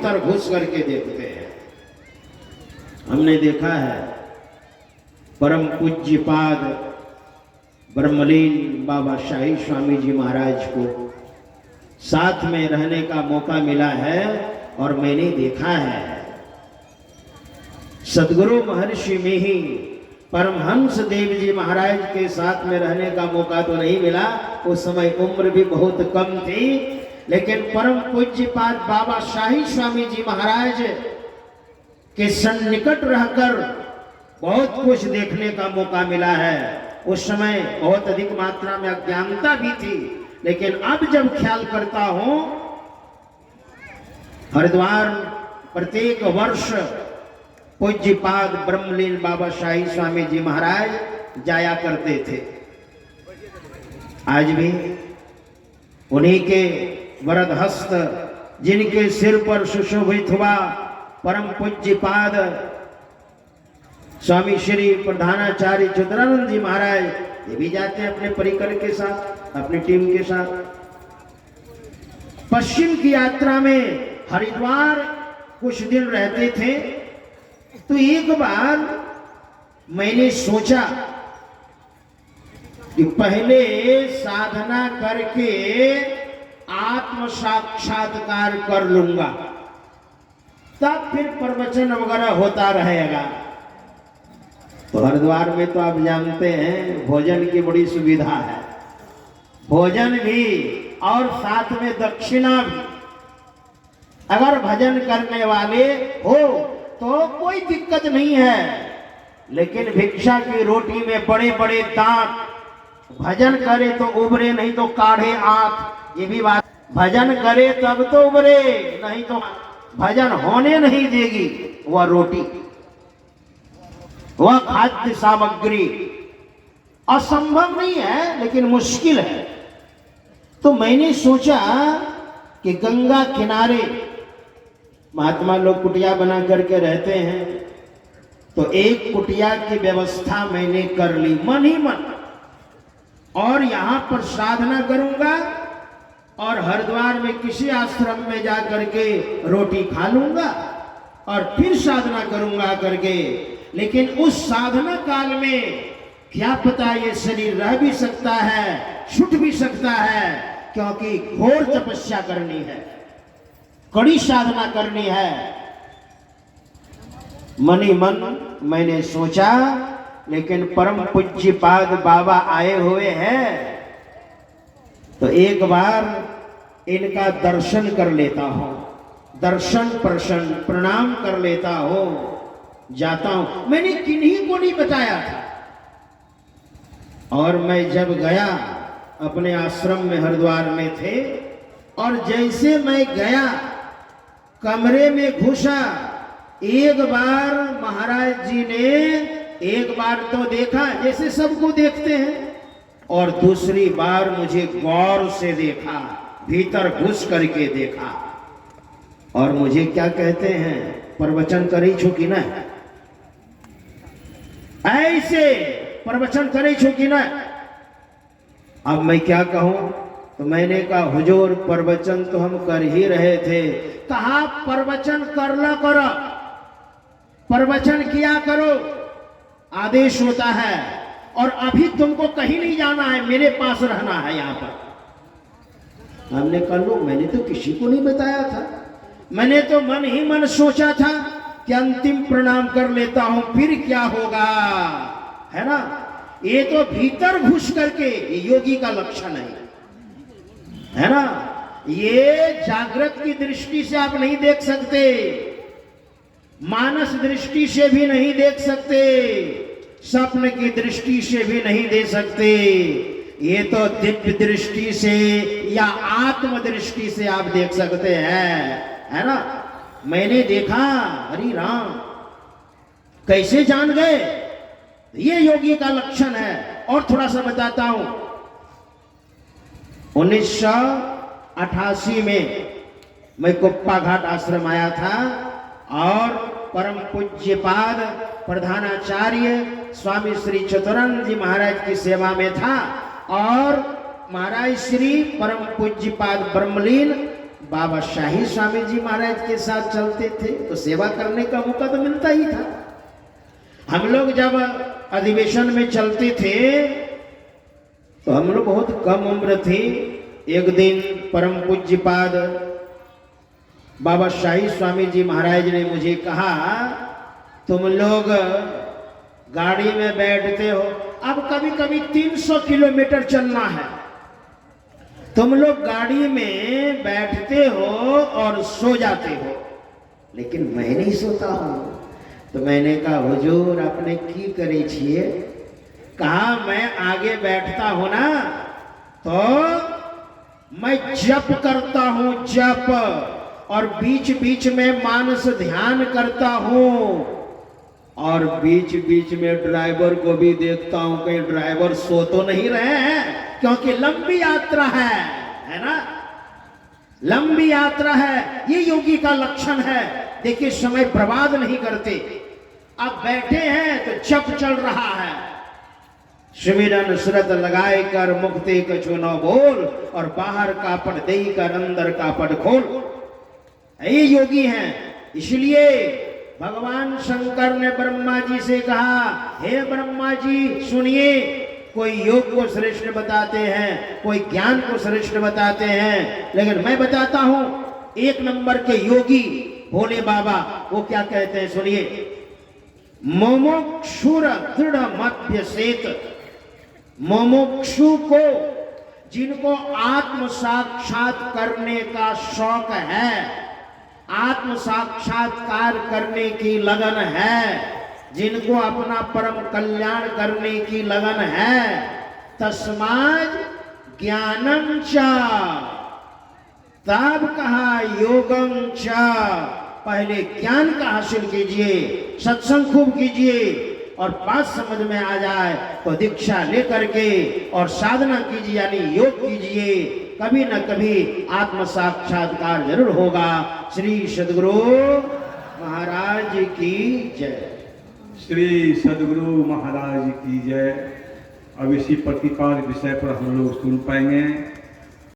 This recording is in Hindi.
भीतर घुस करके देखते हैं। हमने देखा है परम पूज्यपाद ब्रह्मलीन बाबा शाही स्वामी जी महाराज को साथ में रहने का मौका मिला है और मैंने देखा है सदगुरु महर्षि में ही परमहंस देव जी महाराज के साथ में रहने का मौका तो नहीं मिला, उस समय उम्र भी बहुत कम थी, लेकिन परम पूज्यपाद बाबा शाही स्वामी जी महाराज के सन्निकट रहकर बहुत कुछ देखने का मौका मिला है। उस समय बहुत अधिक मात्रा में अज्ञानता भी थी, लेकिन अब जब ख्याल करता हूं, हरिद्वार प्रत्येक वर्ष पूज्यपाद ब्रह्मलीन बाबा शाही स्वामी जी महाराज जाया करते थे। आज भी उन्हीं के वरद हस्त जिनके सिर पर सुशोभित हुआ परम पूज्यपाद स्वामी श्री प्रधानाचार्य चित्रानंद जी महाराज, ये भी जाते हैं अपने परिकर के साथ, अपनी टीम के साथ। पश्चिम की यात्रा में हरिद्वार कुछ दिन रहते थे, तो एक बार मैंने सोचा कि पहले साधना करके आत्म साक्षात्कार कर लूंगा, तब फिर प्रवचन वगैरह होता रहेगा। तो हरिद्वार में तो आप जानते हैं भोजन की बड़ी सुविधा है, भोजन भी और साथ में दक्षिणा भी। अगर भजन करने वाले हो तो कोई दिक्कत नहीं है, लेकिन भिक्षा की रोटी में बड़े बड़े दांत, भजन करे तो उबरे नहीं तो काढ़े आंख, ये भी बात। भजन करे तब तो उबरे, नहीं तो भजन होने नहीं देगी वह रोटी, वह खाद्य सामग्री। असंभव नहीं है लेकिन मुश्किल है। तो मैंने सोचा कि गंगा किनारे महात्मा लोग कुटिया बना करके रहते हैं, तो एक कुटिया की व्यवस्था मैंने कर ली मन ही मन, और यहां पर साधना करूंगा और हरिद्वार में किसी आश्रम में जा करके रोटी खा लूंगा और फिर साधना करूंगा करके। लेकिन उस साधना काल में क्या पता ये शरीर रह भी सकता है, छूट भी सकता है, क्योंकि घोर तपस्या करनी है, कड़ी साधना करनी है। मन ही मन मैंने सोचा, लेकिन परम पूज्यपाद बाबा आए हुए हैं, तो एक बार इनका दर्शन कर लेता हूं, दर्शन प्रसन्न प्रणाम कर लेता हूं, जाता हूं। मैंने किन्हीं को नहीं बताया था, और मैं जब गया अपने आश्रम में हरिद्वार में थे, और जैसे मैं गया कमरे में घुसा, एक बार महाराज जी ने एक बार तो देखा जैसे सबको देखते हैं, और दूसरी बार मुझे गौर से देखा, भीतर घुस करके देखा, और मुझे क्या कहते हैं, प्रवचन करी छुकी ना, ऐसे प्रवचन करी छुकी ना। अब मैं क्या कहूं, तो मैंने कहा हुजूर प्रवचन तो हम कर ही रहे थे। कहा प्रवचन करना करो, प्रवचन किया करो, आदेश होता है, और अभी तुमको कहीं नहीं जाना है, मेरे पास रहना है यहाँ पर। हमने कहा लो, मैंने तो किसी को नहीं बताया था, मैंने तो मन ही मन सोचा था कि अंतिम प्रणाम कर लेता हूं, फिर क्या होगा, है ना। ये तो भीतर घुस करके योगी का लक्षण है ना। ये जागृत की दृष्टि से आप नहीं देख सकते, मानस दृष्टि से भी नहीं देख सकते, स्वप्न की दृष्टि से भी नहीं दे सकते। ये तो दिव्य दृष्टि से या आत्म दृष्टि से आप देख सकते हैं, है ना। मैंने देखा, हरि राम, कैसे जान गए, ये योगी का लक्षण है। और थोड़ा सा बताता हूं, 1988 में मैं कुप्पा घाट आश्रम आया था, और परम पूज्यपाद प्रधानाचार्य स्वामी श्री चित्रानंद जी महाराज की सेवा में था, और महाराज श्री परम पूज्यपाद ब्रह्मलीन बाबा शाही स्वामी जी महाराज के साथ चलते थे तो सेवा करने का मौका तो मिलता ही था। हम लोग जब अधिवेशन में चलते थे तो हम लोग बहुत कम उम्र थे। एक दिन परम पूज्यपाद बाबा शाही स्वामी जी महाराज ने मुझे कहा, तुम लोग गाड़ी में बैठते हो, अब कभी कभी 300 किलोमीटर चलना है, तुम लोग गाड़ी में बैठते हो और सो जाते हो, लेकिन मैं नहीं सोता हूं। तो मैंने कहा हुजूर आपने की करे छिए? कहा मैं आगे बैठता हूं ना तो मैं जप करता हूं, जप, और बीच बीच में मानस ध्यान करता हूं, और बीच बीच में ड्राइवर को भी देखता हूं कहीं ड्राइवर सो तो नहीं रहे हैं, क्योंकि लंबी यात्रा है ना, लंबी यात्रा है, ये योगी का लक्षण है। देखिए समय बर्बाद नहीं करते, अब बैठे हैं तो जप चल रहा है, सिमरन सुरत लगाए कर मुक्ति कछु न बोल, और बाहर कापड़ दे कर अंदर कापड़ खोल, ये योगी हैं। इसलिए भगवान शंकर ने ब्रह्मा जी से कहा, हे ब्रह्मा जी सुनिए, कोई योग को श्रेष्ठ बताते हैं, कोई ज्ञान को श्रेष्ठ बताते हैं, लेकिन मैं बताता हूं एक नंबर के योगी भोले बाबा वो क्या कहते हैं, सुनिए। मोमोक्षुर दृढ़ मध्य सेत, मोमोक्षु को, जिनको आत्म साक्षात करने का शौक है, आत्म साक्षात्कार करने की लगन है, जिनको अपना परम कल्याण करने की लगन है, तस्माद ज्ञानम च, तब कहा योगम च, पहले ज्ञान का हासिल कीजिए, सत्संग खूब कीजिए, और बात समझ में आ जाए तो दीक्षा लेकर के और साधना कीजिए, यानी योग कीजिए, कभी न कभी आत्म साक्षात्कार जरूर होगा। श्री सद्गुरु महाराज की जय। श्री सद्गुरु महाराज की जय। अब इसी प्रतिपाद विषय पर हम लोग सुन पाएंगे।